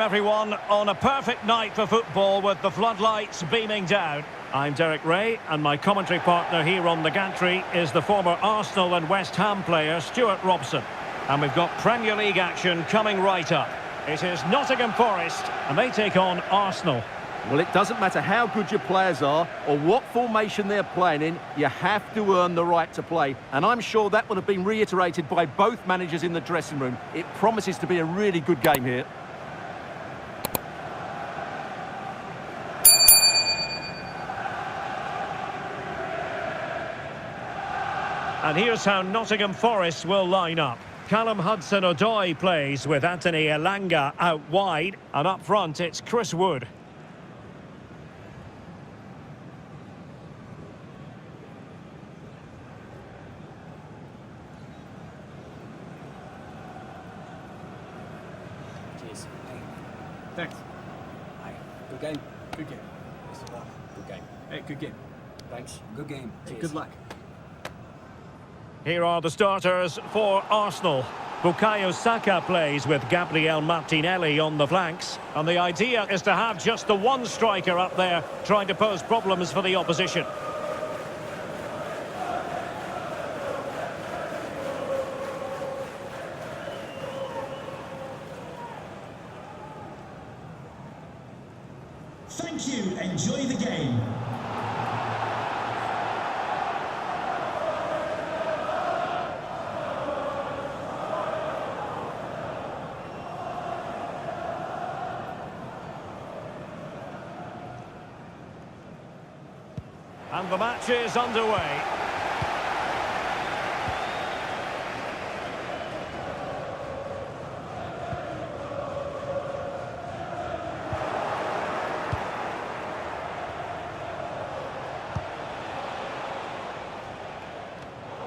Everyone, on a perfect night for football with the floodlights beaming down. I'm Derek Ray, and my commentary partner here on the gantry is the former Arsenal and West Ham player Stuart Robson. And we've got Premier League action coming right up. It is Nottingham Forest, and they take on Arsenal. Well, it doesn't matter how good your players are or what formation they're playing in, you have to earn the right to play. And I'm sure that would have been reiterated by both managers in the dressing room. It promises to be a really good game here. And here's how Nottingham Forest will line up. Callum Hudson-Odoi plays with Anthony Elanga out wide. And up front, it's Chris Wood. Cheers. Thanks. Hi. Good game. Good game. Good game. Hey, good game. Thanks. Good game. Hey, Cheers. good luck. Here are the starters for Arsenal. Bukayo Saka plays with Gabriel Martinelli on the flanks. And the idea is to have just the one striker up there trying to pose problems for the opposition. Thank you. Enjoy the game. And the match is underway.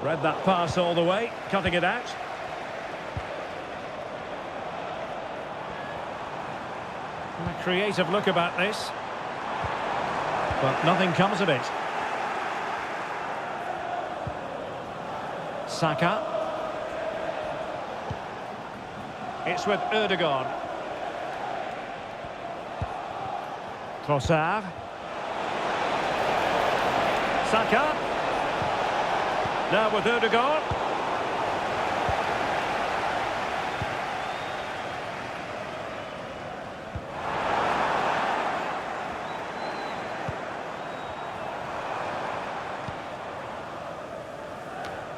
Read that pass all the way, cutting it out. A creative look about this. But nothing comes of it. Saka. It's with Ødegaard. Trossard. Saka. Now with Ødegaard.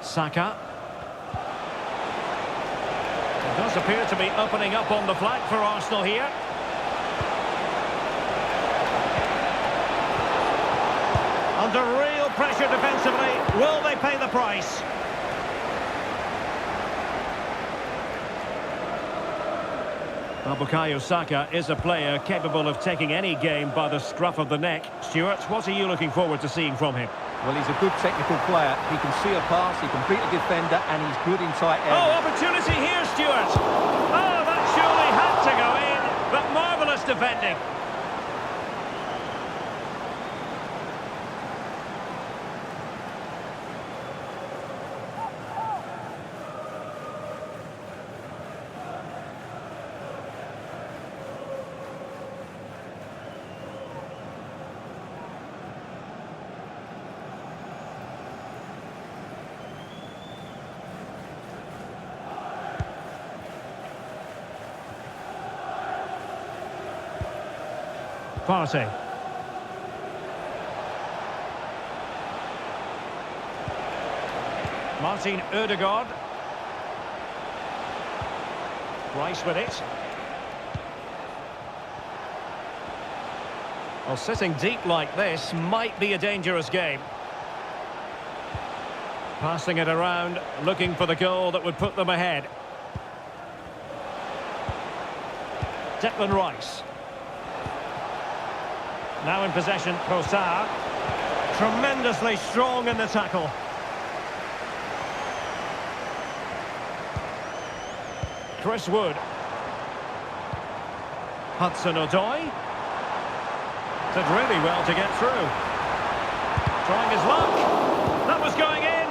Saka. It does appear to be opening up on the flank for Arsenal here. Under real pressure defensively. Will they pay the price? Well, Bukayo Saka is a player capable of taking any game by the scruff of the neck. Stuart, what are you looking forward to seeing from him? Well, he's a good technical player. He can see a pass, he can beat a defender, and he's good in tight areas. Oh, opportunity here, Stuart. Oh, that surely had to go in, but marvellous defending. Partey. Martin Ødegaard. Rice with it. Well, sitting deep like this might be a dangerous game. Passing it around, looking for the goal that would put them ahead. Declan Rice. Now in possession, Trossard. Tremendously strong in the tackle. Chris Wood. Hudson-Odoi. Did really well to get through. Trying his luck. That was going in.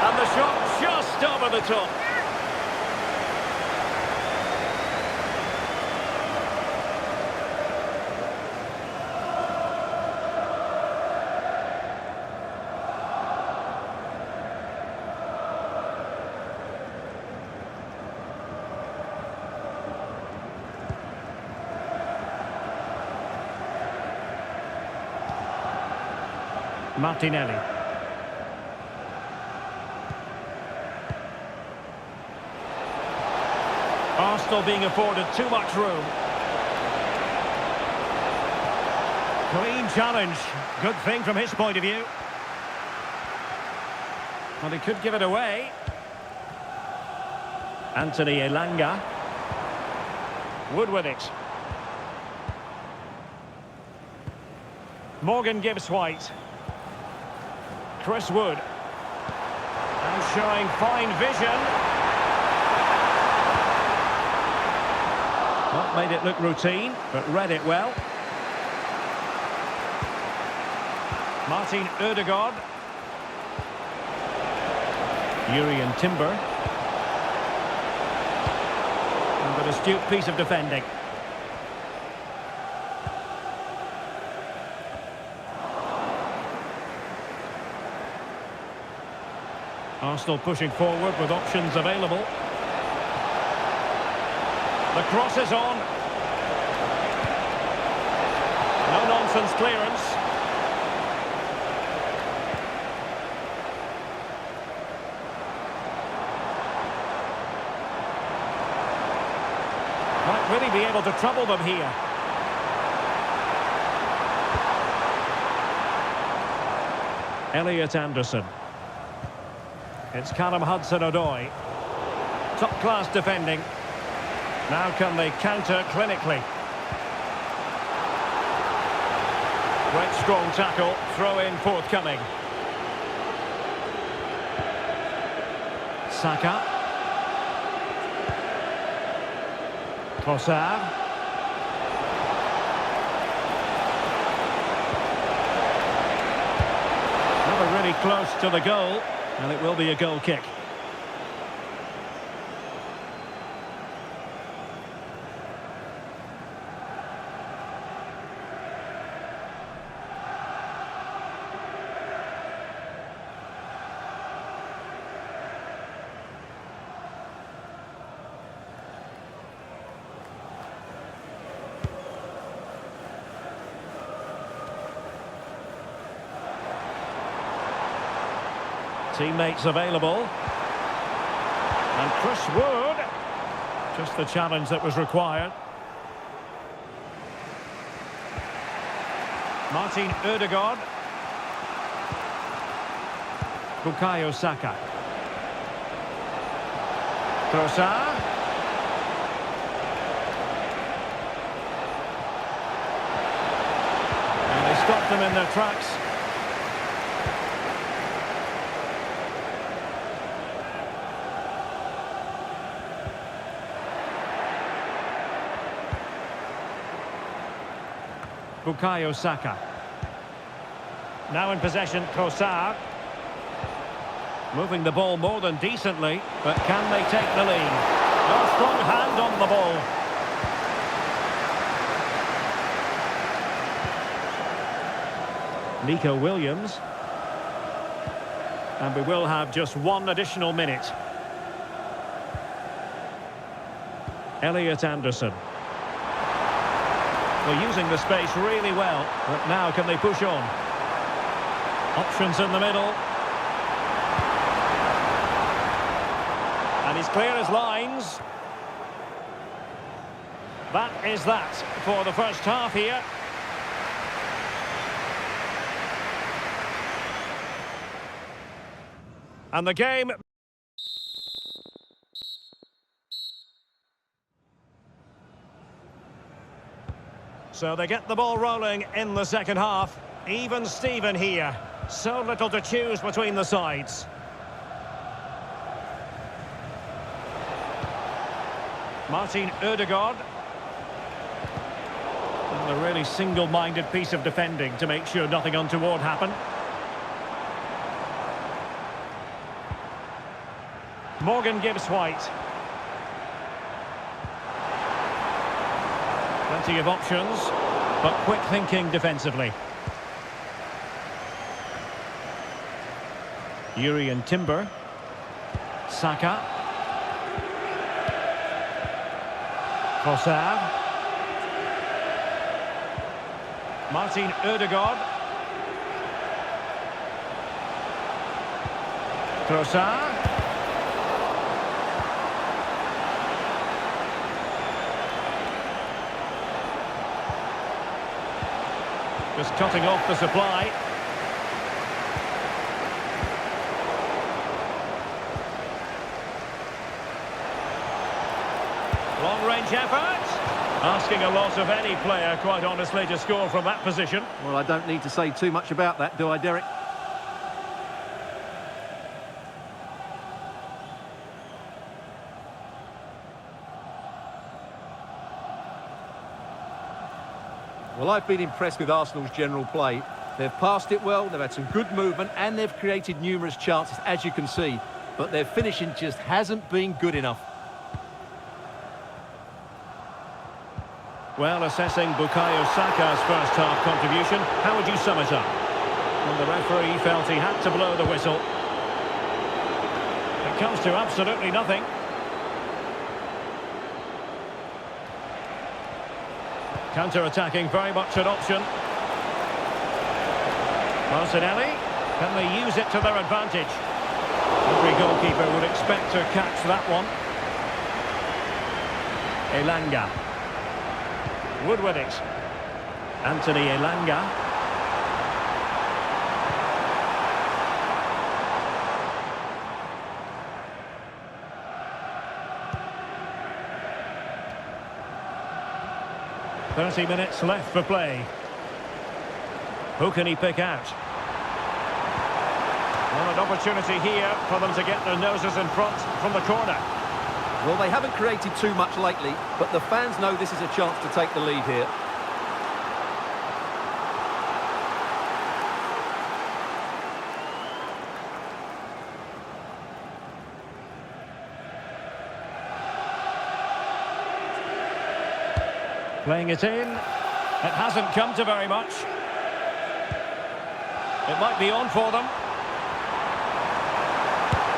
And the shot just over over the top. Martinelli. Arsenal being afforded too much room. Clean challenge. Good thing from his point of view. Well, he could give it away. Anthony Elanga. Wood with it. Morgan Gibbs White. Chris Wood. And showing fine vision. Not made it look routine, but read it well. Martin Ødegaard. Urian Timber. And an astute piece of defending. Arsenal pushing forward with options available. The cross is on. No-nonsense clearance. Might really be able to trouble them here. Elliot Anderson. It's Callum Hudson-Odoi. Top-class defending. Now can they counter clinically? Great strong tackle. Throw-in forthcoming. Saka. Trossard. Never really close to the goal. And it will be a goal kick. Teammates available. And Chris Wood. Just the challenge that was required. Martin Ødegaard. Bukayo Saka. Trossard. And they stopped them in their tracks. Bukayo Saka. Now in possession, Trossard. Moving the ball more than decently, but can they take the lead? No strong hand on the ball. Nico Williams. And we will have just one additional minute. Elliot Anderson. They're using the space really well, but now can they push on? Options in the middle. And he's clear as lines. That is that for the first half here. And the game... So they get the ball rolling in the second half. Even Steven here. So little to choose between the sides. Martin Ødegaard. And a really single-minded piece of defending to make sure nothing untoward happened. Morgan Gibbs-White. Plenty of options, but quick thinking defensively. Yuri and Timber. Saka. Trossard. Martin Ødegaard. Trossard. Just cutting off the supply. Long-range effort. Asking a lot of any player, quite honestly, to score from that position. Well, I don't need to say too much about that, do I, Derek? Well, I've been impressed with Arsenal's general play. They've passed it well, they've had some good movement, and they've created numerous chances, as you can see. But their finishing just hasn't been good enough. Well, assessing Bukayo Saka's first half contribution, how would you sum it up? Well, the referee felt he had to blow the whistle. It comes to absolutely nothing. Counter-attacking, very much an option. Martinelli, can they use it to their advantage? Every goalkeeper would expect to catch that one. Elanga. Wood with it. Anthony Elanga. "30 minutes left for play. Who can he pick out? Well, an opportunity here for them to get their noses in front from the corner. Well, they haven't created too much lately, but the fans know this is a chance to take the lead here. Playing it in. It hasn't come to very much. It might be on for them.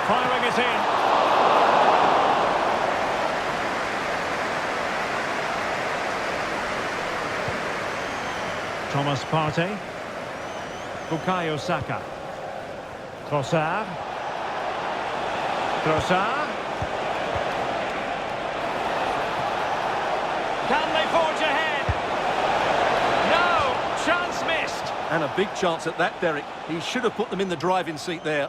Firing it in. Thomas Partey. Bukayo Saka. Trossard. Trossard. Can they forge ahead? No! Chance missed! And a big chance at that, Derek. He should have put them in the driving seat there.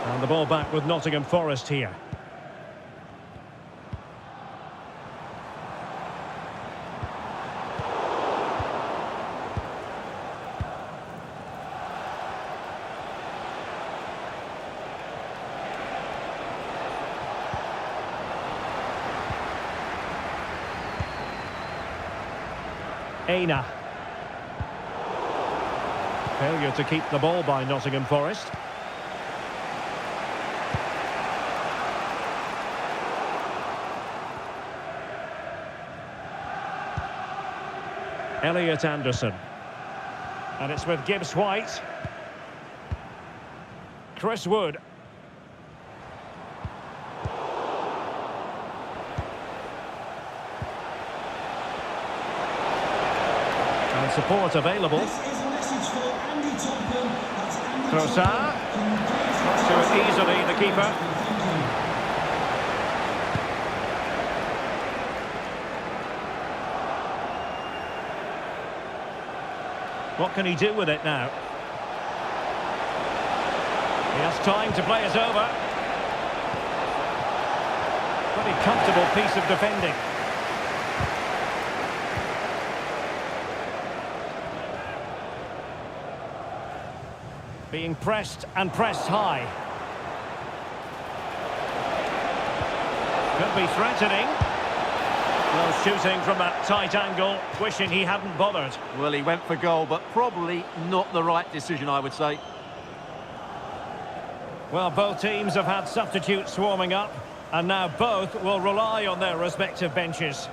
And the ball back with Nottingham Forest here. Aina. Failure to keep the ball by Nottingham Forest. Elliot Anderson. And it's with Gibbs-White. Chris Wood. And support available. This is a message for Andy Topham. That's Andy Trossard. To it easily, the keeper. What can he do with it now? He has time to play it over. Pretty comfortable piece of defending. Being pressed and pressed high. Could be threatening. Well, shooting from that tight angle, wishing he hadn't bothered. Well, he went for goal, but probably not the right decision, I would say. Well, both teams have had substitutes warming up, and now both will rely on their respective benches.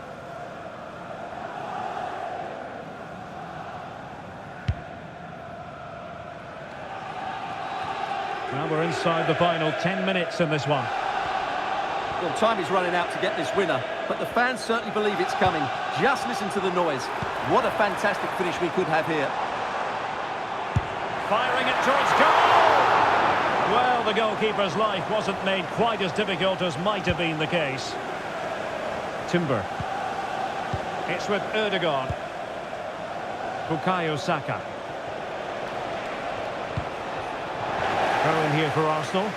Now we're inside the final 10 minutes in this one. Well, time is running out to get this winner, but the fans certainly believe it's coming. Just listen to the noise. What a fantastic finish we could have here. Firing it towards goal! Well, the goalkeeper's life wasn't made quite as difficult as might have been the case. Timber. It's with Erdogan. Bukayo Saka. Throw in here for Arsenal.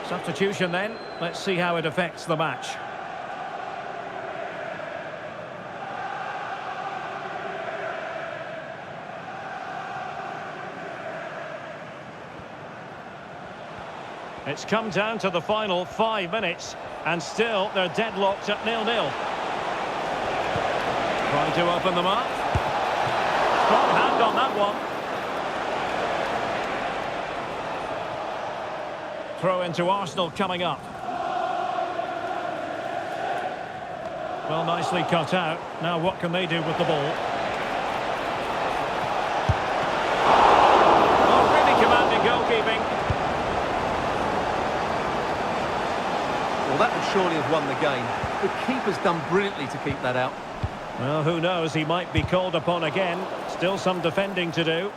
Substitution then. Let's see how it affects the match. It's come down to the final 5 minutes, and still they're deadlocked at 0-0. Trying to open them up. Strong hand on that one. Throw into Arsenal coming up. Well, nicely cut out. Now what can they do with the ball? Oh, really commanding goalkeeping. Well, that would surely have won the game. The keeper's done brilliantly to keep that out. Well, who knows? He might be called upon again. Still some defending to do.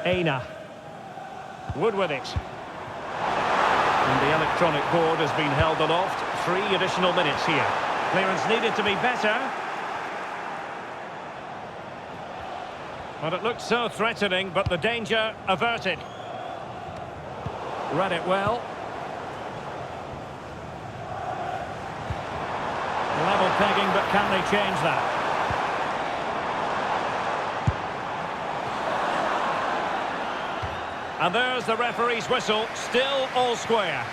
Aina. Wood with it. And the electronic board has been held aloft. 3 additional minutes here. Clearance needed to be better. But it looked so threatening, but the danger averted. Read it well. Level pegging, but can they change that? And there's the referee's whistle, still all square.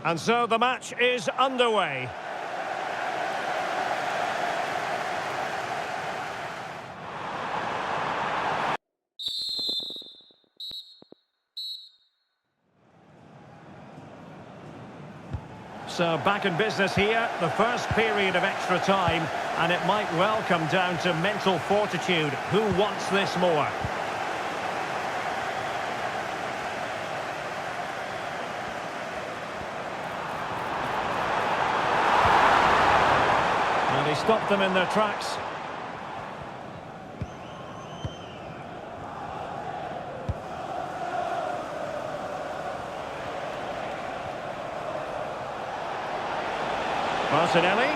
And so the match is underway. So back in business here, the first period of extra time, and it might well come down to mental fortitude. Who wants this more? And he stopped them in their tracks. Martinelli.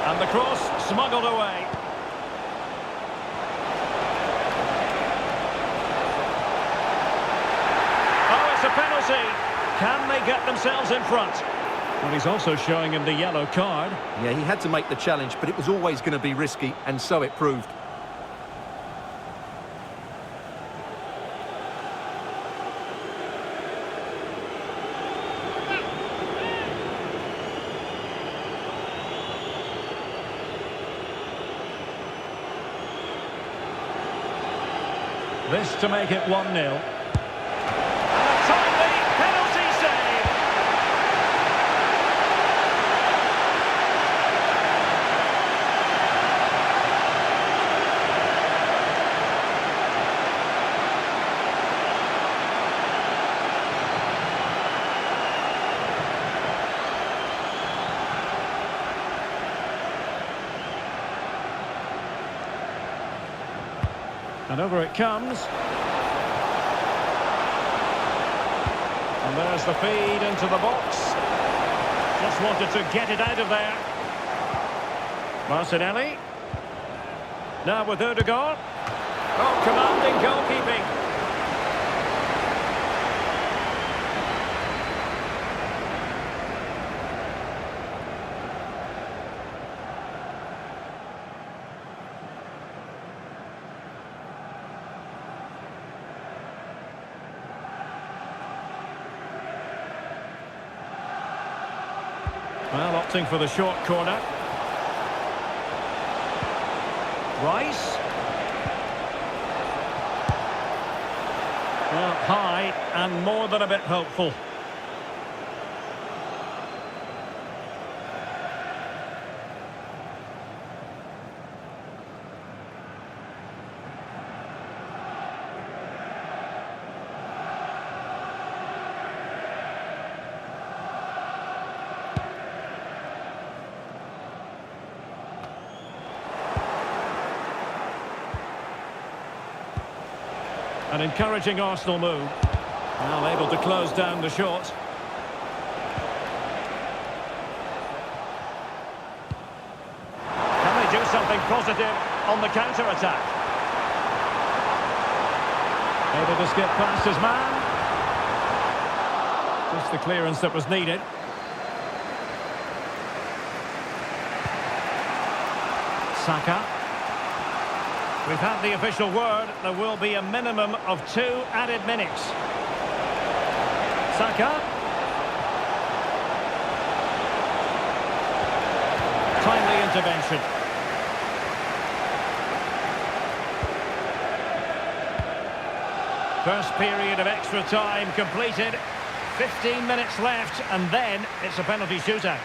And the cross smuggled away. Oh, it's a penalty. Can they get themselves in front? Well, he's also showing him the yellow card. Yeah, he had to make the challenge, but it was always going to be risky, and so it proved. This to make it 1-0. And a timely penalty save. And over it comes. And there's the feed into the box. Just wanted to get it out of there. Martinelli. Now with Odegaard. Oh, commanding goalkeeping. Well, opting for the short corner. Rice. Well, high and more than a bit hopeful. An encouraging Arsenal move. Well, able to close down the shot. Can they do something positive on the counter-attack? Able to skip past his man. Just the clearance that was needed. Saka. We've had the official word. There will be a minimum of 2 added minutes. Saka. Timely intervention. First period of extra time completed. 15 minutes left, and then it's a penalty shootout.